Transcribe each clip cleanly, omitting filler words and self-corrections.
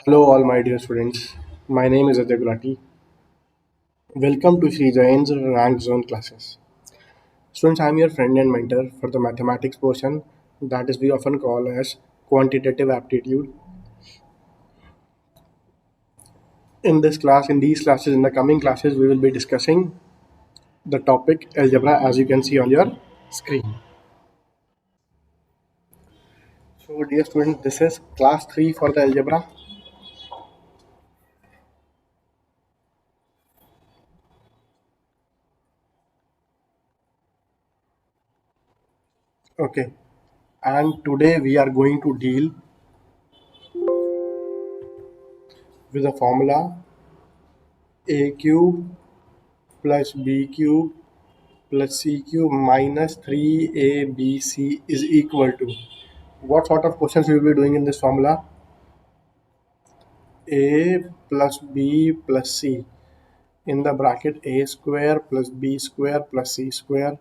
Hello, all my dear students. My name is Ajay Gulati. Welcome to Sri Jain's Rank Zone classes. Students, I am your friend and mentor for the mathematics portion that is we often call as quantitative aptitude. In these classes, in the coming classes, we will be discussing the topic algebra as you can see on your screen. So, dear students, this is class 3 for the algebra. Okay, and today we are going to deal with the formula a cube plus b cube plus C cube minus 3ABC is equal to. What sort of questions we will be doing in this formula? A plus B plus C. In the bracket A square plus B square plus C square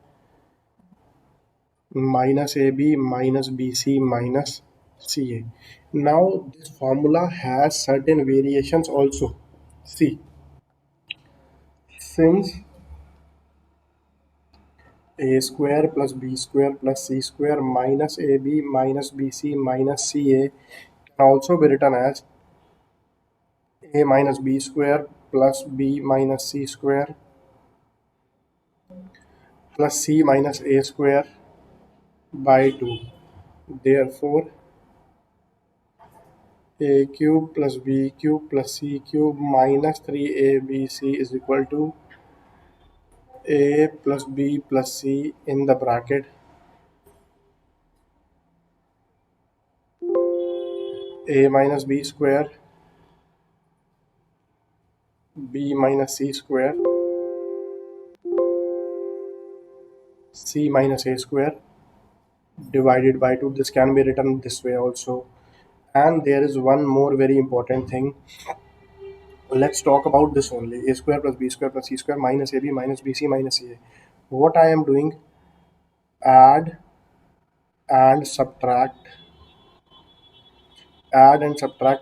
minus AB minus BC minus CA. Now this formula has certain variations also. See, since A square plus B square plus C square minus AB minus BC minus CA can also be written as a minus b square plus b minus c square plus c minus a square by 2. Therefore, a cube plus b cube plus c cube minus 3abc is equal to a plus b plus c in the bracket a minus b square b minus c square c minus a square divided by 2. This can be written this way also. And there is one more very important thing. Let's talk about this only. A square plus b square plus c square minus ab minus bc minus ca. What I am doing, add and subtract,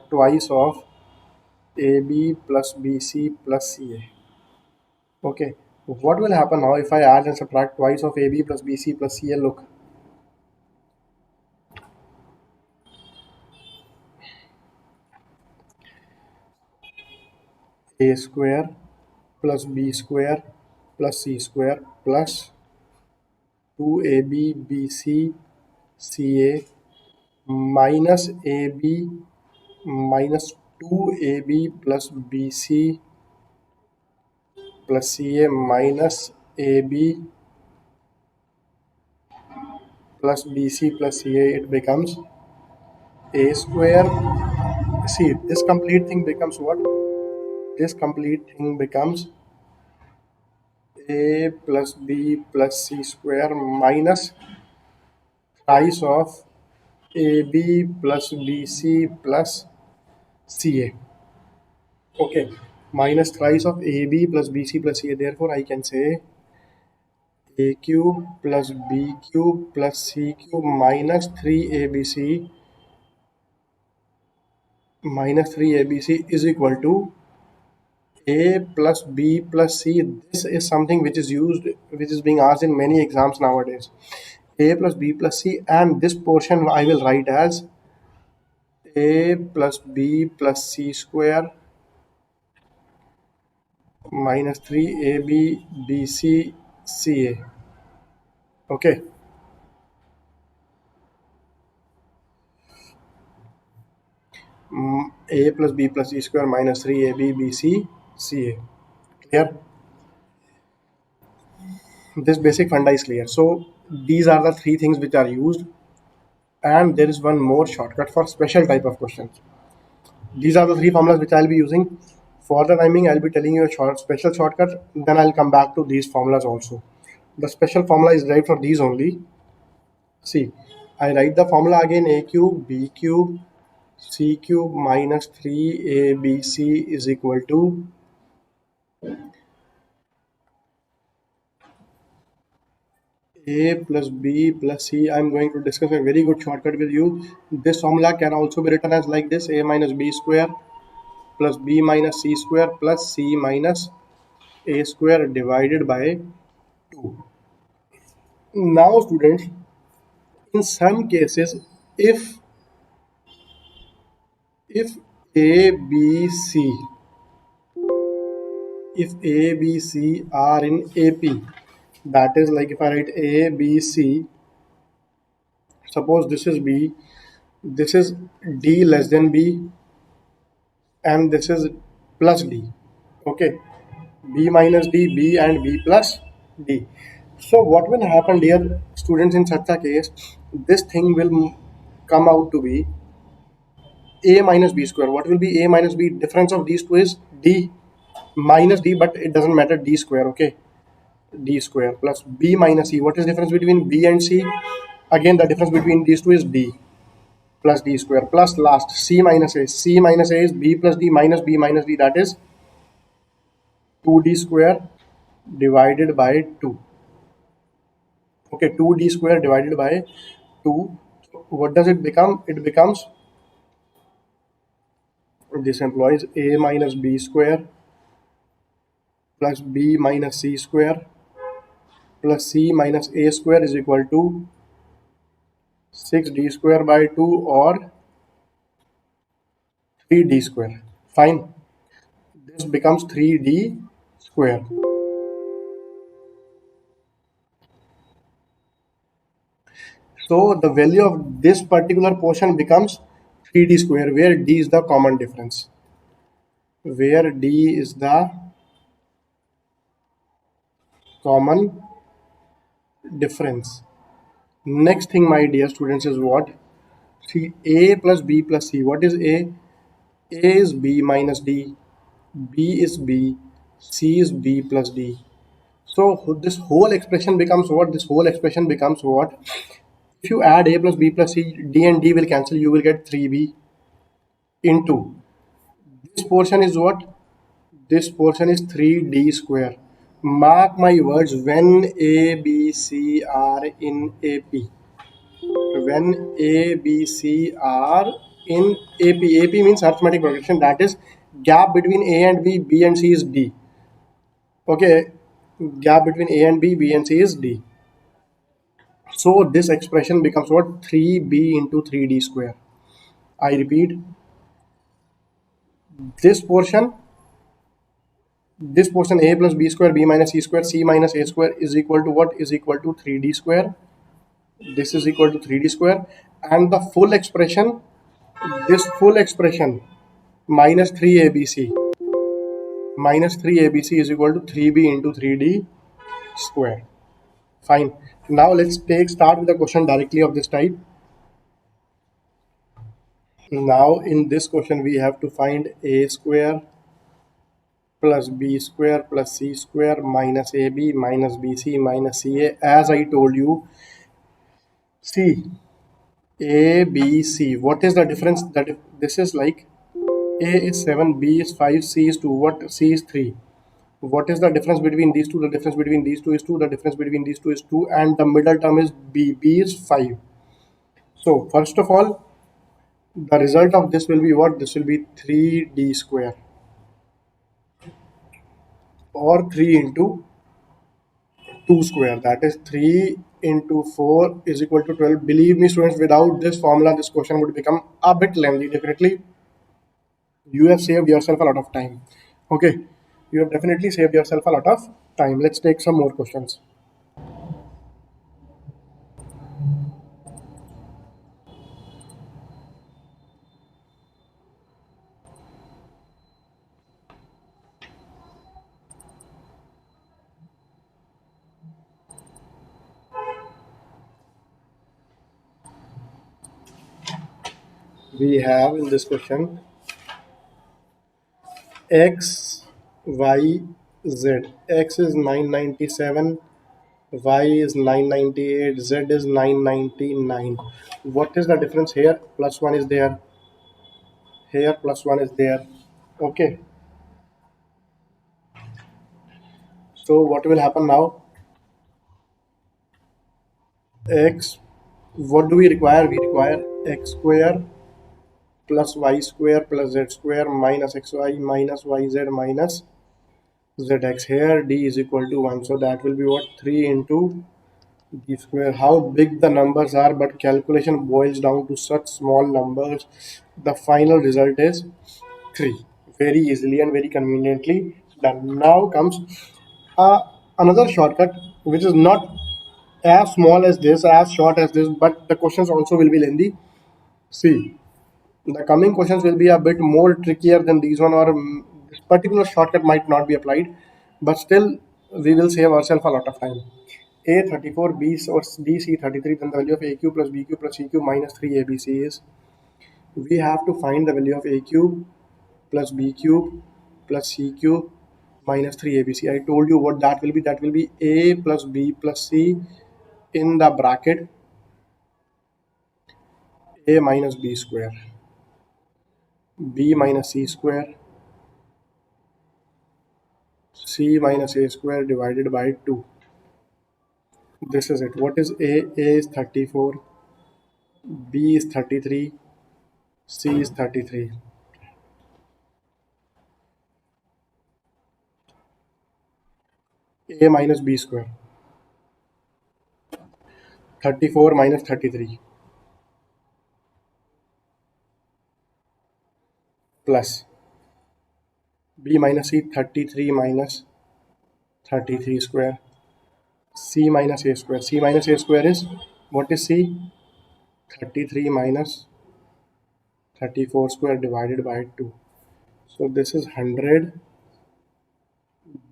twice of ab plus bc plus ca. Okay, what will happen now if I add and subtract twice of ab plus bc plus ca? Look, a square plus b square plus c square plus 2ab bc ca minus ab minus 2ab plus bc plus ca minus ab plus bc plus ca, it becomes a square. See, this complete thing becomes what? This complete thing becomes a plus b plus c square minus thrice of ab plus bc plus ca. Okay, minus thrice of ab plus bc plus ca. Therefore, I can say a cube plus b cube plus c cube minus 3abc is equal to a plus b plus c. This is something which is being asked in many exams nowadays. A plus b plus c, and this portion I will write as a plus b plus c square minus 3ab bc ca. Okay, a plus b plus c square minus 3ab bc ca. Clear? This basic funda is clear. So these are the three things which are used, and there is one more shortcut for special type of questions. These are the three formulas which I'll be using. For the timing, I'll be telling you a special shortcut. Then I'll come back to these formulas also. The special formula is derived for these only. See, I write the formula again: a cube b cube c cube minus 3abc is equal to a plus b plus c. I'm going to discuss a very good shortcut with you. This formula can also be written as like this: a minus b square plus b minus c square plus c minus a square divided by 2. Now students, in some cases, if if a b c if a b c are in ap, that is like if I write a b c, suppose this is b, this is d less than b, and this is plus d. Okay, b minus d, b and b plus d. So what will happen, dear students, in such a case? This thing will come out to be a minus b square. What will be a minus b? Difference of these two is d minus d, but it doesn't matter, d square. Okay, d square plus b minus c. What is difference between b and c? Again, the difference between these two is d plus d square plus last c minus a. C minus a is b plus d minus b minus d, that is 2d square divided by 2. Okay, 2d square divided by 2. So what does it become? It becomes, this employs a minus b square plus b minus c square plus c minus a square is equal to 6d square by 2 or 3d square. Fine. This becomes 3d square. So the value of this particular portion becomes 3d square, where d is the common difference. Where d is the common difference. Next thing, my dear students, is what? See, a plus b plus c. What is a? A is b minus d, b is b, c is b plus d. So this whole expression becomes what? This whole expression becomes what? If you add a plus b plus c, d and d will cancel. You will get 3b into this portion is what? This portion is 3d square. Mark my words, when a, b, c are in AP. When a, b, c are in AP. AP means arithmetic progression. That is, gap between a and b, b and c is d. Okay, gap between a and b, b and c is d. So this expression becomes what? 3b into 3d square. I repeat, this portion this portion a plus b square, b minus c square, c minus a square is equal to what? Is equal to 3d square. This is equal to 3d square, and the full expression, this full expression, minus 3abc is equal to 3b into 3d square. Fine. Now let's start with the question directly of this type. Now in this question we have to find a square plus b square plus c square minus ab minus bc minus ca. As I told you, see, a b c, what is the difference? That this is like a is 7, b is 5, c is 2, what? C is 3. What is the difference between these two? The difference between these two is 2, the difference between these two is 2, and the middle term is b. B is 5. So first of all, the result of this will be what? This will be 3d square, or 3 into 2 square, that is 3 into 4 is equal to 12. Believe me students, without this formula this question would become a bit lengthy. Definitely you have saved yourself a lot of time. Okay, you have definitely saved yourself a lot of time. Let's take some more questions. We have in this question x, y, z. X is 997, y is 998, z is 999. What is the difference here? Plus 1 is there, here plus 1 is there. Okay, so what will happen now? X, what do we require? We require x square plus y square plus z square minus xy minus yz minus zx. Here d is equal to 1, so that will be what, 3 into d square. How big the numbers are, but calculation boils down to such small numbers. The final result is 3. Very easily and very conveniently done. Now comes uh, another shortcut which is not as small as this, as short as this, but the questions also will be lengthy. See, the coming questions will be a bit more trickier than these one, or this particular shortcut might not be applied, but still we will save ourselves a lot of time. A 34, B or D C 33, then the value of AQ plus BQ plus CQ minus 3 ABC is, we have to find the value of A cube plus B cube plus C cube minus 3 ABC. I told you what that will be. That will be A plus B plus C in the bracket A minus B square, B minus C square, C minus A square divided by 2. This is it. What is A? A is 34, B is 33, C is 33. A minus B square, 34 minus 33 plus B minus C, 33 minus 33 square, C minus A square. C minus A square is, what is C? 33 minus 34 square divided by 2. So this is 100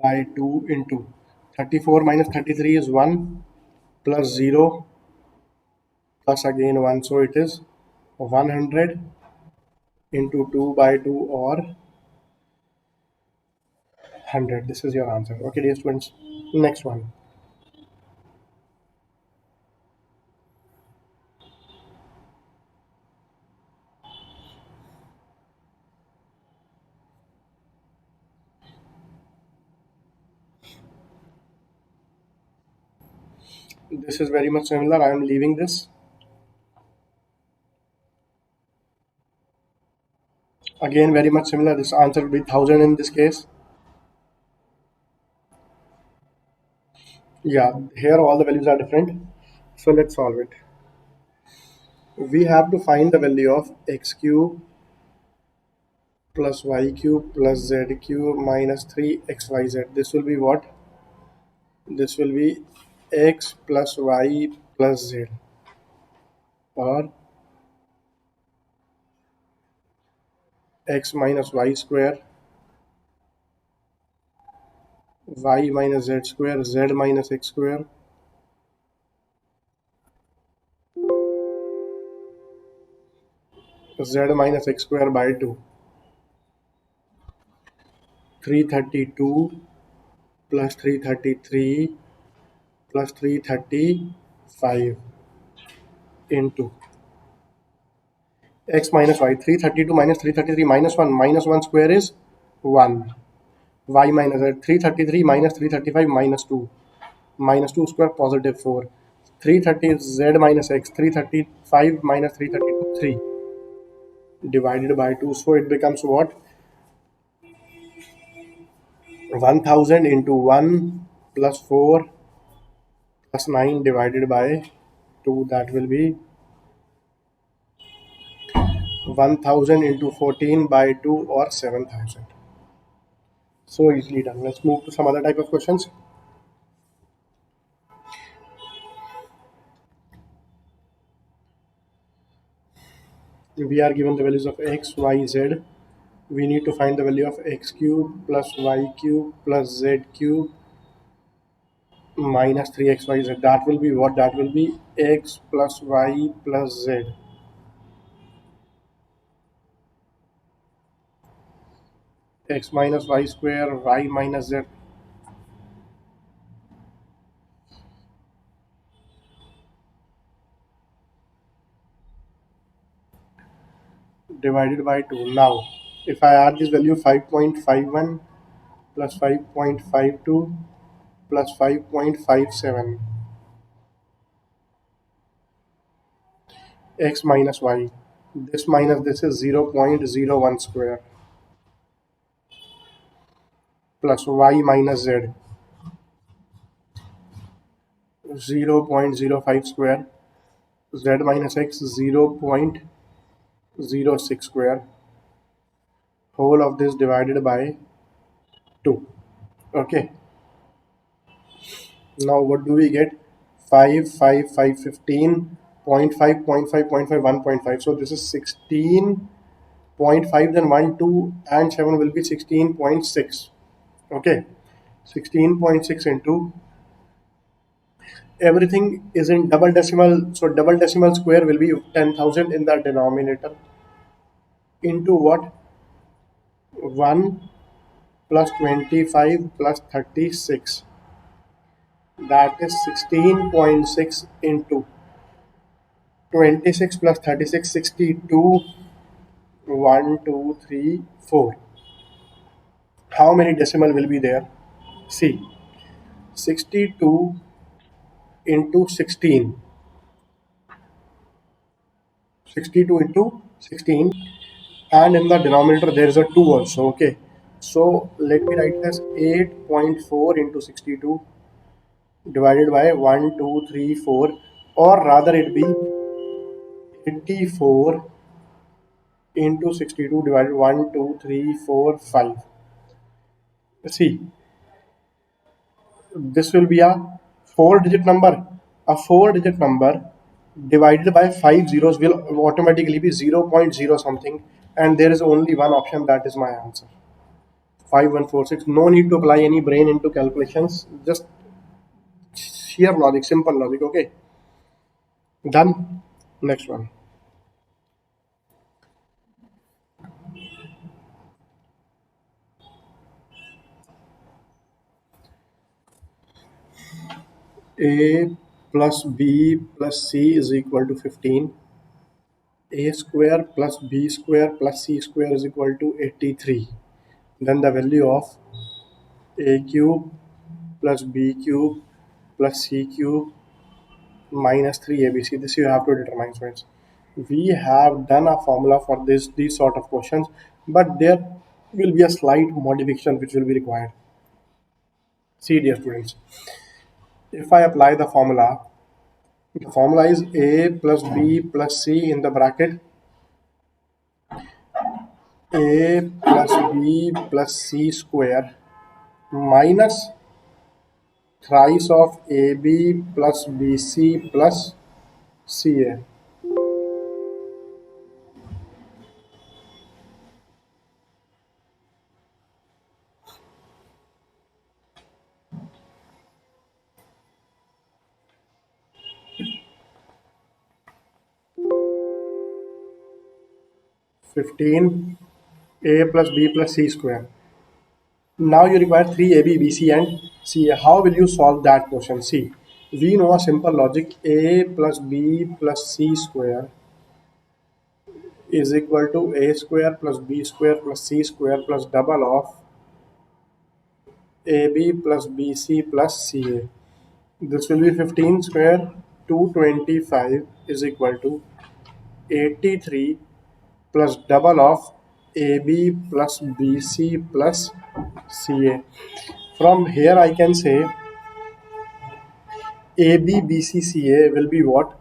by 2 into 34 minus 33 is 1 plus 0 plus again 1. So it is 100 into 2 by 2 or 100. This is your answer. Okay, dear students. Next one. This is very much similar. I am leaving this. Again, very much similar. This answer will be 1000 in this case. Yeah, here all the values are different. So let's solve it. We have to find the value of x cube plus y cube plus z cube minus 3xyz. This will be what? This will be x plus y plus z, or x minus y square, y minus z square, z minus x square, z minus x square by 2. 332 plus 333 plus 335 into x minus y. 332 minus 333 minus 1. Minus 1 square is 1. Y minus z. 333 minus 335 minus 2. Minus 2 square positive 4. 330 is z minus x. 335 minus 332 3 divided by 2. So it becomes what? 1000 into 1 plus 4 plus 9 divided by 2. That will be 1000 into 14 by 2 or 7000. So easily done. Let's move to some other type of questions. We are given the values of x, y, z. We need to find the value of x cube plus y cube plus z cube minus 3xyz. That will be what? That will be x plus y plus z. X minus y square, y minus z divided by 2. Now, if I add this value 5.51 plus 5.52 plus 5.57, x minus y. This minus this is 0.01 square plus y minus z 0.05 square, z minus x 0.06 square, whole of this divided by 2. Okay, now what do we get? 5, 5, 5, 15, 0.5, 0.5, 0.5, 1.5. So this is 16.5, then 1, 2 and 7 will be 16.6. Okay, 16.6 into, everything is in double decimal, so double decimal square will be 10,000 in the denominator, into what? 1 plus 25 plus 36, that is 16.6 into 26 plus 36, 62. 1, 2, 3, 4. How many decimal will be there? See, 62 into 16. 62 into 16, and in the denominator there is a 2 also. Okay, so let me write this 8.4 into 62 divided by 1, 2, 3, 4, or rather it be 84 into 62 divided 1, 2, 3, 4, 5. See, this will be a 4-digit number. A 4-digit number divided by 5 zeros will automatically be 0.0 something, and there is only one option, that is my answer, 5146. No need to apply any brain into calculations, just sheer logic, simple logic. Okay, done. Next one. A plus B plus C is equal to 15. A square plus B square plus C square is equal to 83. Then the value of A cube plus B cube plus C cube minus 3ABC. This you have to determine, friends. We have done a formula for these sort of questions, but there will be a slight modification which will be required. See, dear students, if I apply the formula is A plus B plus C in the bracket A plus B plus C square minus thrice of AB plus BC plus CA. 15 A plus B plus C square. Now you require 3AB, BC and CA. How will you solve that question? See, we know a simple logic. A plus B plus C square is equal to A square plus B square plus C square plus double of AB plus BC plus CA. This will be 15 square 225 is equal to 83 plus double of AB plus BC plus CA. From here I can say ABBCCA will be what?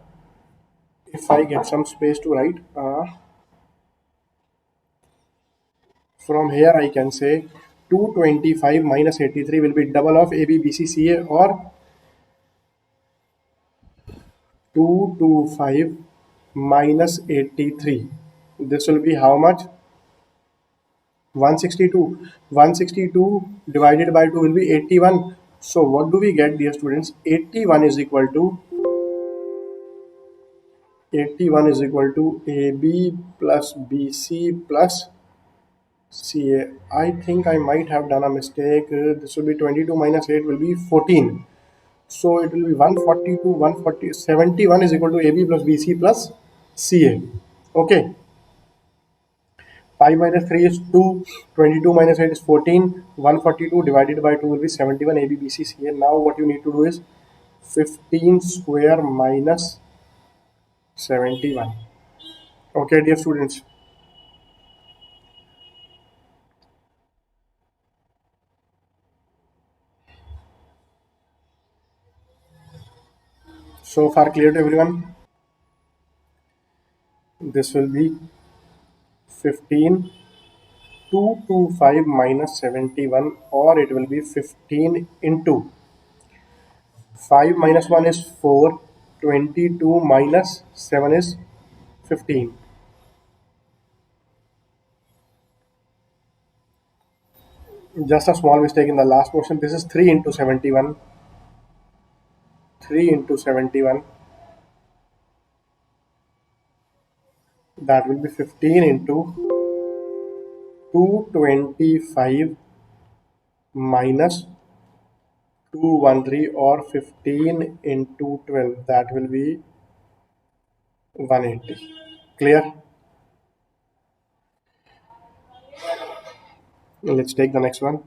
If I get some space to write, from here I can say 225 minus 83 will be double of ABBCCA, or 225 minus 83. This will be how much? 162. 162 divided by 2 will be 81. So what do we get, dear students? 81 is equal to AB plus BC plus CA. I think I might have done a mistake. This will be 22 minus 8 will be 14. So it will be 142, 140, 71 is equal to AB plus BC plus CA. Okay. 5 minus 3 is 2. 22 minus 8 is 14. 142 divided by 2 will be 71 AB, BC, CA. Now what you need to do is 15 square minus 71. Okay, dear students. So far clear to everyone? This will be 15,225 minus 71, or it will be 15 into 5 minus 1 is 4, 22 minus 7 is 15. Just a small mistake in the last portion. This is 3 into 71. 3 into 71. That will be 15 into 225 minus 213, or 15 into 12. That will be 180. Clear? Let's take the next one.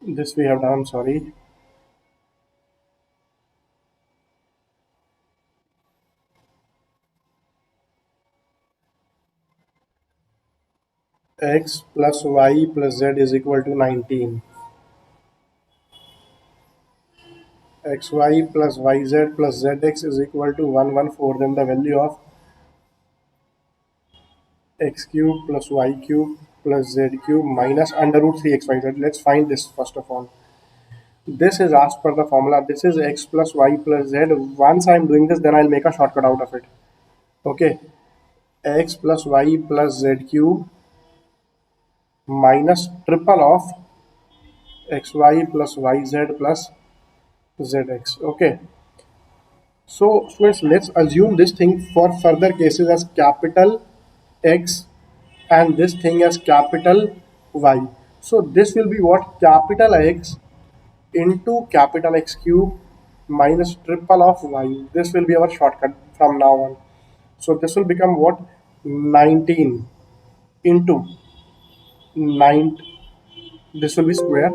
This we have done, sorry. X plus y plus z is equal to 19. Xy plus yz plus zx is equal to 114. Then the value of x cube plus y cube plus z cube minus under root 3xyz. Let's find this first of all. This is as per the formula. This is x plus y plus z. Once I'm doing this, then I'll make a shortcut out of it. Okay. X plus y plus z cube minus triple of xy plus yz plus zx. Okay. So students, let's assume this thing for further cases as capital X and this thing as capital Y. So this will be what? Capital X into capital X cube minus triple of Y. This will be our shortcut from now on. So this will become what? 19 into 9. This will be square.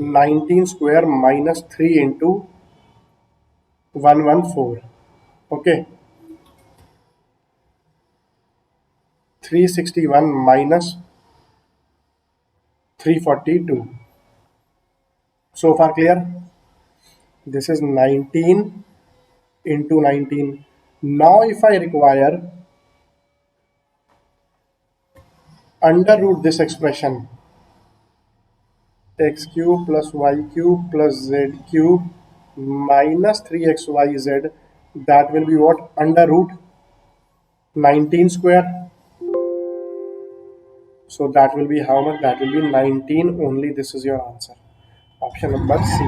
19 square minus 3 into 114. Okay. 361 minus 342. So far clear? This is 19 into 19. Now if I require under root this expression, x cube plus y cube plus z cube minus 3xyz, that will be what? Under root 19 square. So that will be how much? That will be 19 only. This is your answer. Option number C.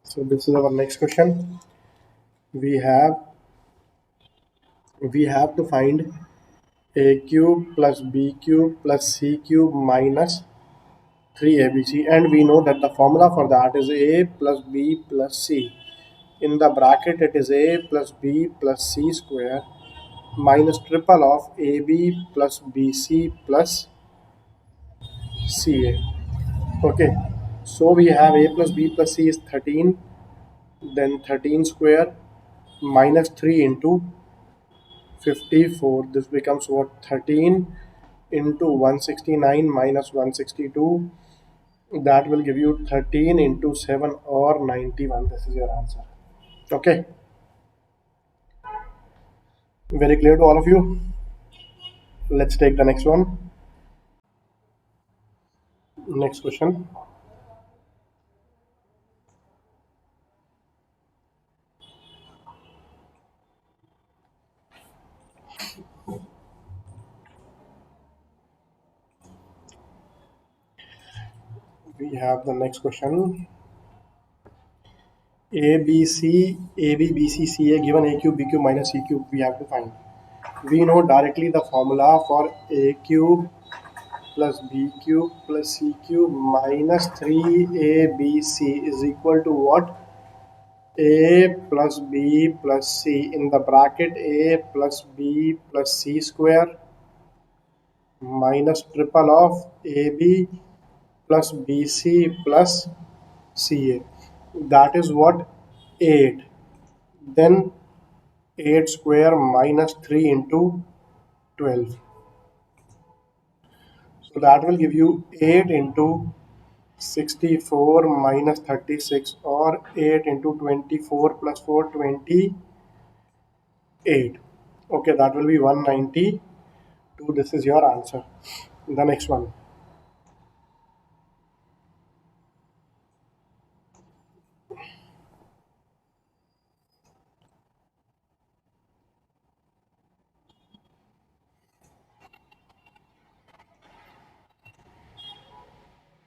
So this is our next question. We have we have to find a cube plus b cube plus c cube minus 3abc, and we know that the formula for that is a plus b plus c. In the bracket it is a plus b plus c square minus triple of ab plus bc plus ca. Okay, so we have a plus b plus c is 13, then 13 square minus 3 into 54. This becomes what? 13 into 169 minus 162. That will give you 13 into 7, or 91. This is your answer. Okay. Very clear to all of you. Let's take the next one. Next question. We have the next question. A, B, C, A, B, B, C, C, A given A cube, B cube minus C cube. We have to find. We know directly the formula for A cube plus B cube plus C cube minus 3ABC is equal to what? A plus B plus C in the bracket A plus B plus C square minus triple of AB plus BC plus CA. That is what? 8. Then 8 square minus 3 into 12. So that will give you 8 into 64 minus 36, or 8 into 24 plus 4, 28. Okay, that will be 192. This is your answer. The next one.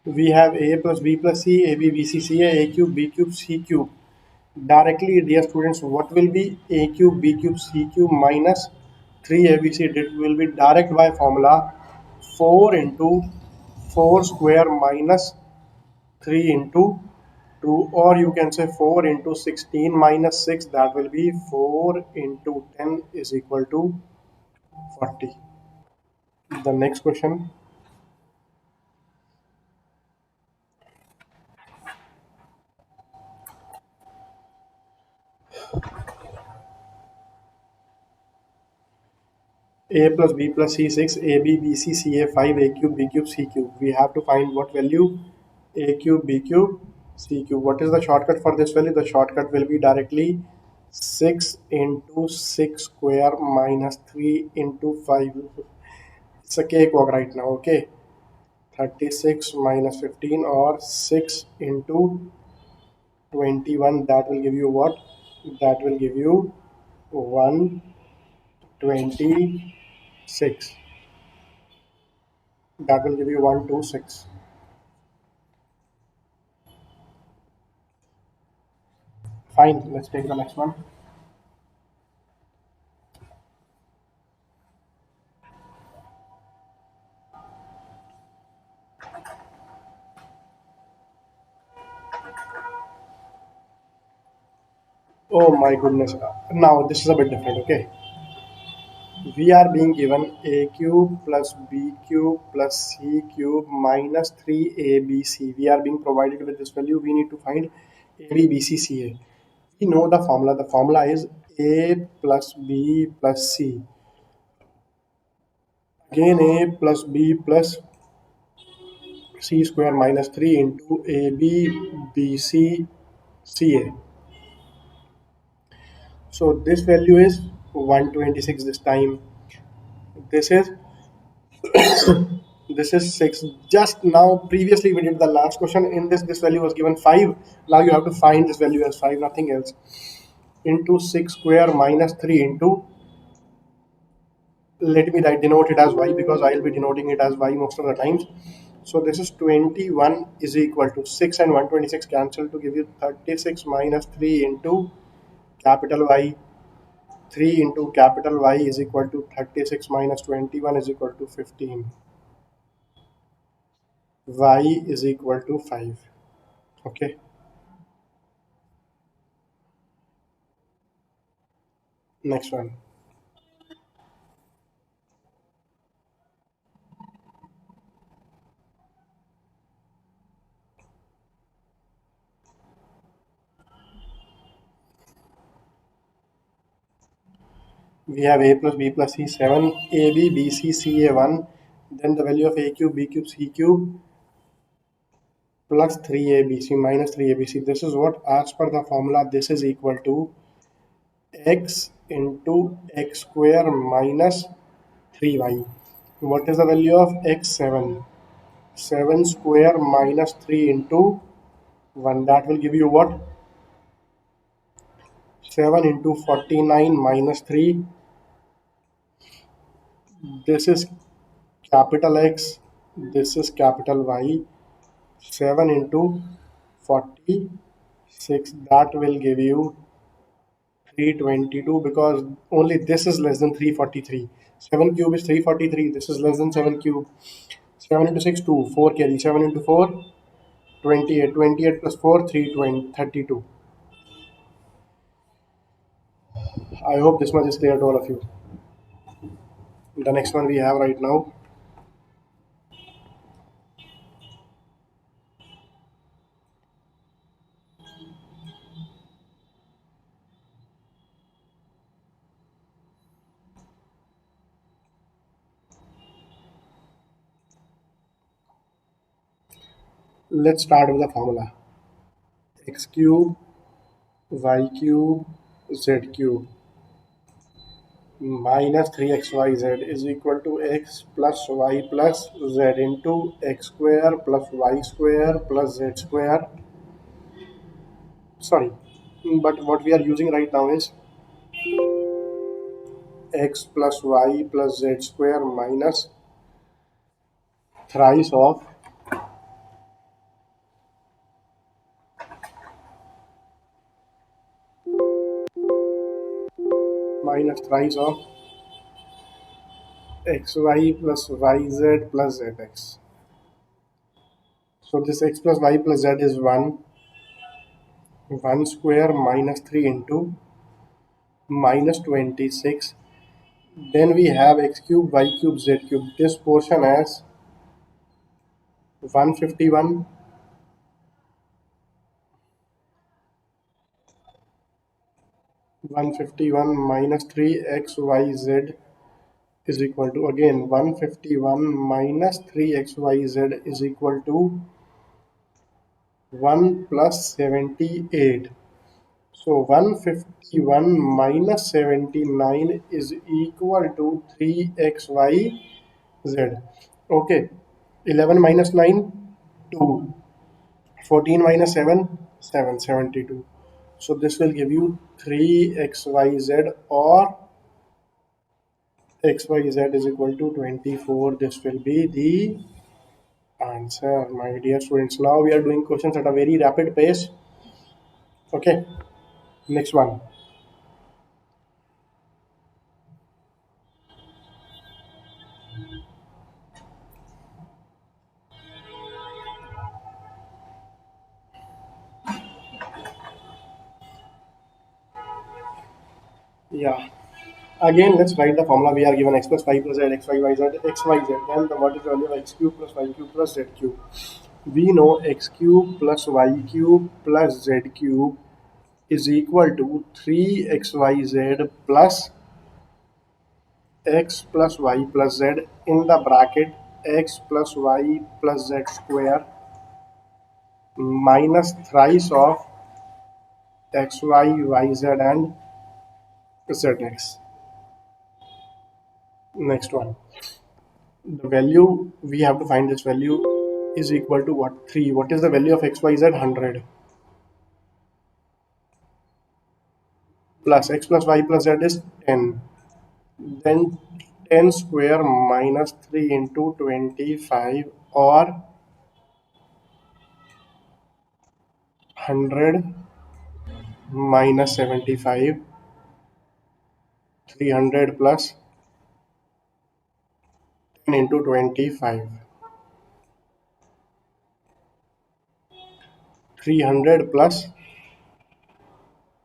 We have A plus B plus C, AB, BC, CA, A cube, B cube, C cube. Directly, dear students, what will be A cube, B cube, C cube minus 3ABC? It will be direct by formula 4 into 4 square minus 3 into 2, or you can say 4 into 16 minus 6, that will be 4 into 10 is equal to 40. The next question. A plus B plus C 6, A B B C C A 5, A cube B cube C cube. We have to find what value? A cube B cube C cube. What is the shortcut for this value? The shortcut will be directly 6 into 6 square minus 3 into 5. It's a cakewalk right now, okay? 36 minus 15, or 6 into 21. That will give you what? That will give you 126. That will give you 126. Fine, let's take the next one. Oh my goodness. Now this is a bit different, okay? We are being given A cube plus B cube plus C cube minus 3ABC. We are being provided with this value. We need to find AB, BC, CA. We know the formula. The formula is A plus B plus C. Again, A plus B plus C square minus 3 into AB, BC, CA. So this value is 126 this time. This is this is 6. Just now, previously we did the last question. In this value was given 5. Now you have to find this value as 5, nothing else. Into 6 square minus 3 into, let me write denote it as y, because I will be denoting it as y most of the times. So this is 21 is equal to 6 and 126 cancel to give you 36 minus 3 into capital Y. 3 into capital Y is equal to 36 minus 21 is equal to 15. Y is equal to 5. Okay. Next one. We have A plus B plus C 7, AB, BC, CA 1. Then the value of A cube, B cube, C cube plus 3ABC minus 3ABC. This is what, as per the formula, this is equal to x into x square minus 3y. What is the value of x? 7. 7 square minus 3 into 1. That will give you what? 7 into 49 minus 3. This is capital X. This is capital Y. 7 into 46, that will give you 322, because only this is less than 343. 7 cube is 343. This is less than 7 cube. 7 into 6, 2. 4 carry. 7 into 4, 28. 28 plus 4, 320, 32. I hope this much is clear to all of you. The next one we have right now. Let's start with the formula. X cube, y cube, z cube minus 3xyz is equal to x plus y plus z into x square plus y square plus z square. Sorry, but what we are using right now is x plus y plus z square minus thrice of xy plus yz plus zx. So this x plus y plus z is 1 square minus 3 into minus 26. Then we have x cube, y cube, z cube. This portion as 151, 151 minus 3xyz is equal to, again, 151 minus 3xyz is equal to 1 plus 78. So 151 minus 79 is equal to 3xyz. Okay. 11 minus 9, 2. 14 minus 7, 7, 72. So this will give you 3xyz, or xyz is equal to 24. This will be the answer, my dear students. Now we are doing questions at a very rapid pace. Okay, next one. Yeah. Again, let's write the formula. We are given x plus y plus z, x y y z, x y z. Then what is the value of x cube plus y cube plus z cube? We know x cube plus y cube plus z cube is equal to 3xyz plus x plus y plus z in the bracket x plus y plus z square minus thrice of x y y z and zx. Next one. The value, we have to find this value, is equal to what? 3. What is the value of x y z? 100 plus x plus y plus z is 10. Then 10 square minus 3 into 25, or 100 minus 75, 300 plus 10 into 25, 300 plus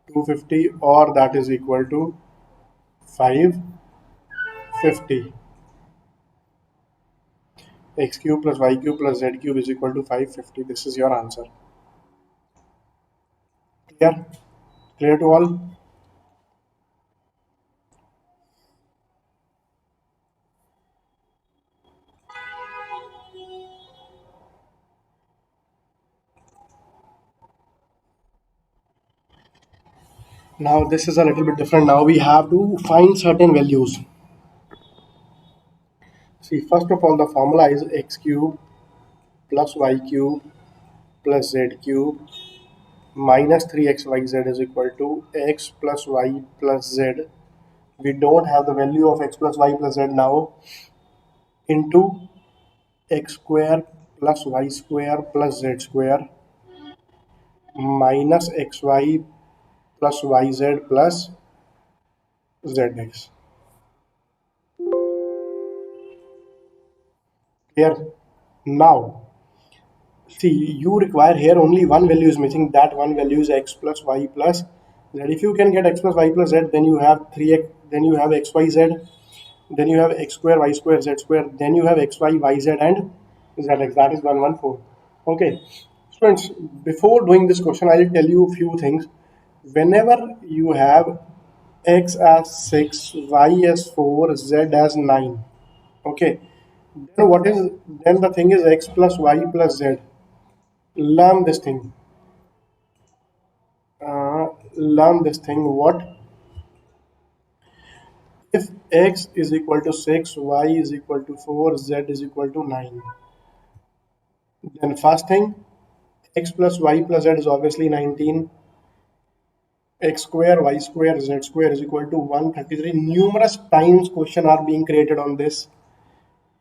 250, or that is equal to 550. X cube plus y cube plus z cube is equal to 550. This is your answer. Clear? Clear to all? Now this is a little bit different. Now we have to find certain values. See, first of all, the formula is x cube plus y cube plus z cube minus 3xyz is equal to x plus y plus z. We don't have the value of x plus y plus z now, into x square plus y square plus z square minus xy plus yz plus zx. Here, now, see, you require here only one value is missing. That one value is x plus y plus z. If you can get x plus y plus z, then you have 3x, then you have x y z, then you have x square y square z square, then you have x y y z and zx. That is 114. Okay, students, before doing this question, I'll tell you a few things. Whenever you have x as 6, y as 4, z as 9, okay, then what is, then the thing is x plus y plus z. Learn this thing. Learn this thing. What if x is equal to 6, y is equal to 4, z is equal to 9? Then first thing, x plus y plus z is obviously 19. X square y square z square is equal to 133. Numerous times question are being created on this.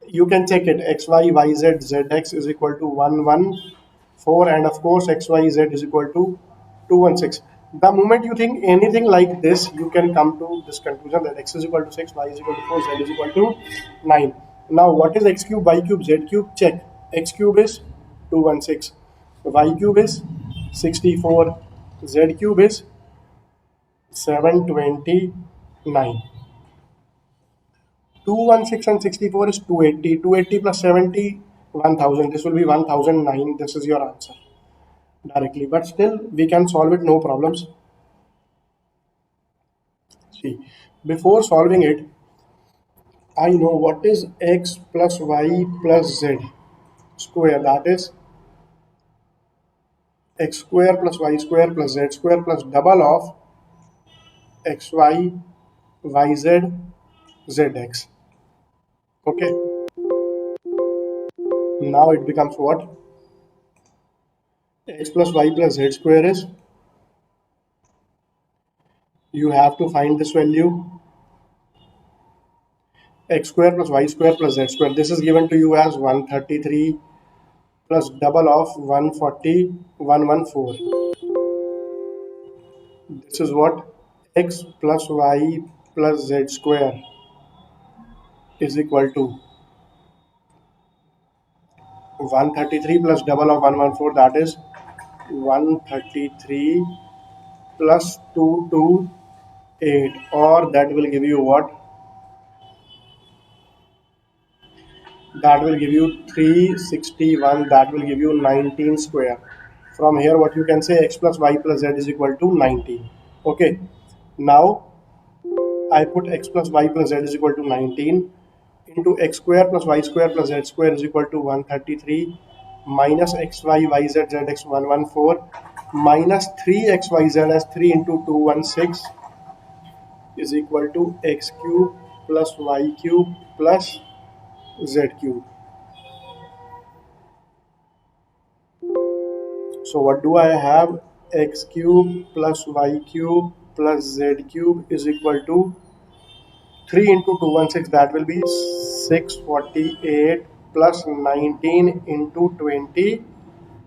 You can check it. X y y z z x is equal to 114, and of course x y z is equal to 216. The moment you think anything like this, you can come to this conclusion that x is equal to 6, y is equal to 4, z is equal to 9. Now what is x cube, y cube, z cube? Check. X cube is 216, y cube is 64, z cube is 729. 216 and 64 is 280. 280 plus 70, 1000. This will be 1009. This is your answer directly. But still, we can solve it, no problems. See, before solving it, I know what is x plus y plus z square. That is x square plus y square plus z square plus double of xy, yz, zx. Okay. Now it becomes what? X plus y plus z square is, you have to find this value, x square plus y square plus z square. This is given to you as 133 plus double of 140, 114. This is what? X plus y plus z square is equal to 133 plus double of 114, that is 133 plus 228, or that will give you what? That will give you 361. That will give you 19 square. From here what you can say, x plus y plus z is equal to 19. Okay, now I put x plus y plus z is equal to 19 into x square plus y square plus z square is equal to 133 minus xy yz zx 114 minus 3xyz as 3 into 216 is equal to x cube plus y cube plus z cube. So what do I have? X cube plus y cube plus z cube is equal to 3 into 216. That will be 648 plus 19 into 20.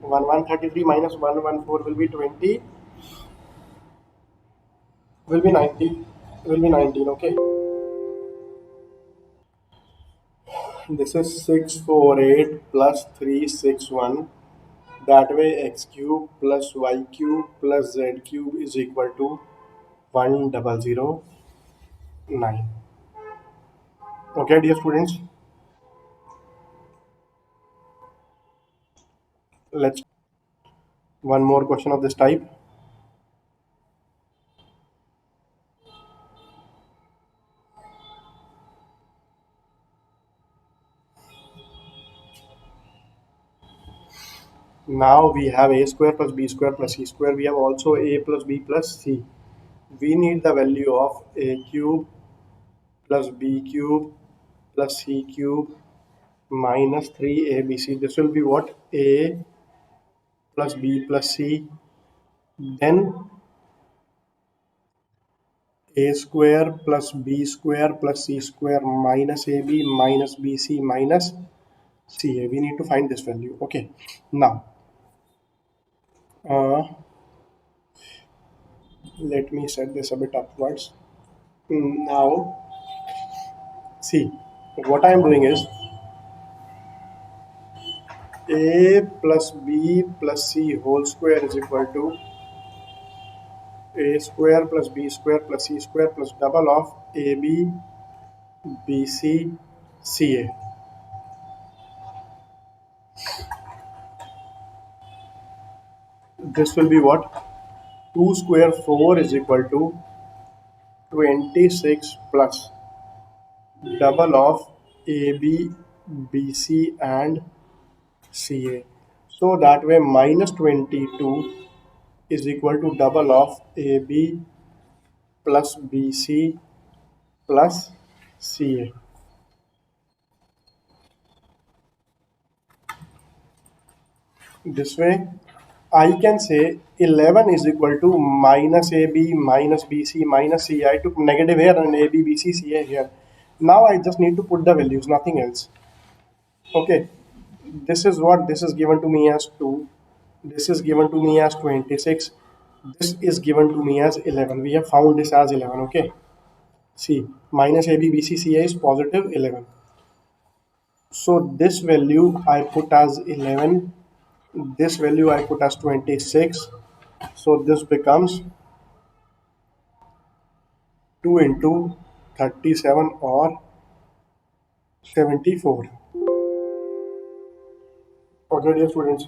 133 minus 114 will be 20. Will be 90. Will be 19. Okay. This is 648 plus 361. That way x cube plus y cube plus z cube is equal to 1009. Okay, dear students, let's one more question of this type. Now we have a square plus b square plus c square. We have also a plus b plus c. We need the value of a cube plus b cube plus c cube minus 3abc. This will be what? A plus b plus c. Then a square plus b square plus c square minus ab minus bc minus CA. We need to find this value. Okay. Now, uh, let me set this a bit upwards. Now, see, what I am doing is A plus B plus C whole square is equal to A square plus B square plus C square plus double of AB, BC, CA. This will be what? 2 square 4 is equal to 26 plus double of AB, BC and CA. So that way minus 22 is equal to double of AB plus BC plus CA. This way I can say 11 is equal to minus AB minus BC minus CA. I took negative here and AB, BC, CA here. Now I just need to put the values, nothing else. Okay, this is what this is given to me as 2. This is given to me as 26. This is given to me as 11. We have found this as 11. Okay, see, minus AB, BC, CA is positive 11. So this value I put as 11. This value I put as 26. So this becomes 2 into 37 or 74. Okay, dear students.